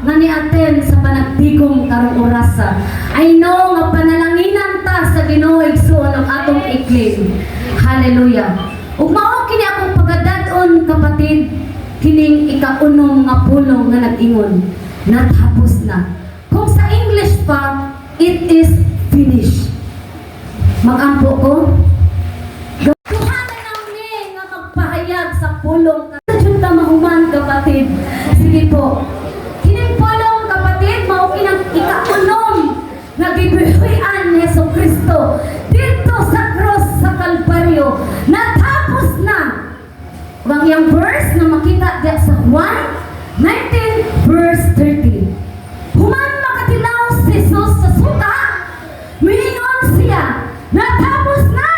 nga niaten sa panagtigom karong orasa. I know nga panalanginan ta sa Ginoo igsoon ang atong iklim. Hallelujah. Ug mao kini akong pagadad-on kapatid, kining ika-unong nga pulong nga nag-ingon, natapos na. Kung sa English pa, it is finished. Mag-ampo ko. Kuhanan namin nga magpahayag sa pulong. Sa ta mahuman kapatid. Sige po. Kining pulong kapatid, mao kinang ika-unom nga gibuhian ni Jesucristo dito sa cross sa Kalbaryo. Natapos na. Ang iyang verse na makita diya sa Juan 19 verse 30. Human makatilaw si Jesus sa suta, miingon siya, natapos na!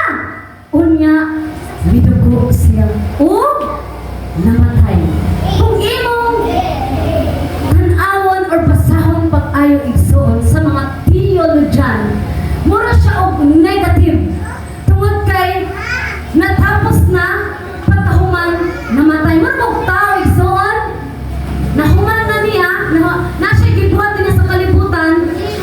Unya, midugo siya. O, namatay. Kung imong tanawon or basahon pag-ayo igsoon sa mga theologian, mura siya og negative. Tungod kay, natapos na, pagkahuman, namatay. Mura kong tao igsoon, nahuman na niya, na siya gibuhat niya sa kalibutan,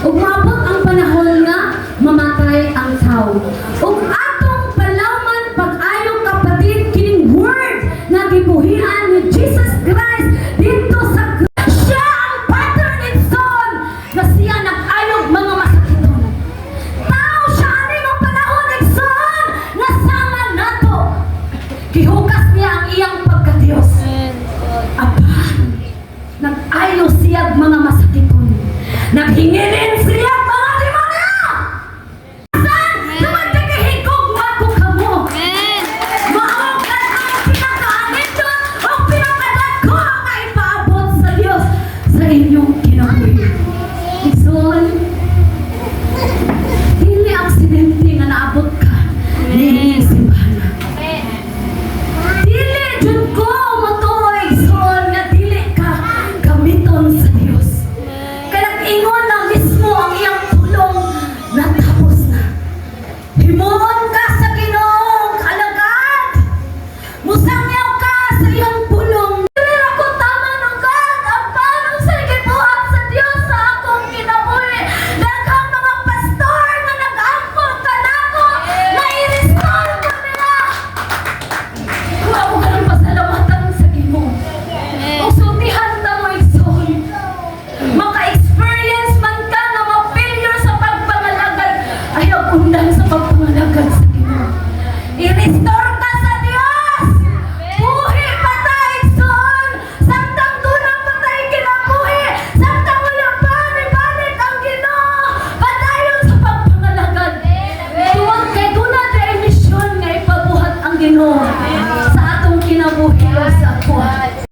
ug maabot ang panahon nga mamatay ang tao. Ug atong palawman pag-ayong kapatid kining word na gibuhian ni Jesus Christ dito sa siya ang pattern igsoon nga siya nag-ayog mga masakiton. Tao siya ani nga panahon igsoon nga sama nato. Gihukas niya ang iyang pagkadiyos. Nag-ayo siya mga masakiton. Naghingilin siya mga demonyo. Saan? Naman nagahigog ako kamo. Maogan ang pinakaanit doon o pinakadat ko ang ipaabot sa Diyos sa inyong kinabuhi. Ison, hindi aksidente nga naabot ka. Hindi simbahan. Dili, Diyod ko, matuoy, son, nga dili ka gamiton sa Diyos. Kaya ingon na mismo ang iyang tulong, natapos na. Himuon ka sa Ginoong kalagad. Musangyaw ka sa iyong pulong. Dili ako tama ng God, ang paano sa gibuhat sa Diyos sa akong kinabuhi. Daghang mga pastor na nag-angkol ka nako, na i-restore ko nila. Kuha ko ganang pasalamatan sa Ginoo. Kung sultihan na mo igsoon, maka-experience man ka na ma-failure sa pagpangalagad, ayaw undan sa pagpangalagad sa Ginoo. I-restore ka sa Diyos! Buhi pa tayo igsoon! Samtang dunang pa tayo kinabuhi! Samtang wala pa balik ang Ginoo! Padayon sa pagpangalagad! Tuwag kay dunang na emisyon nga ipabuhat ang Ginoo sa atong kinabuhi o sa ako.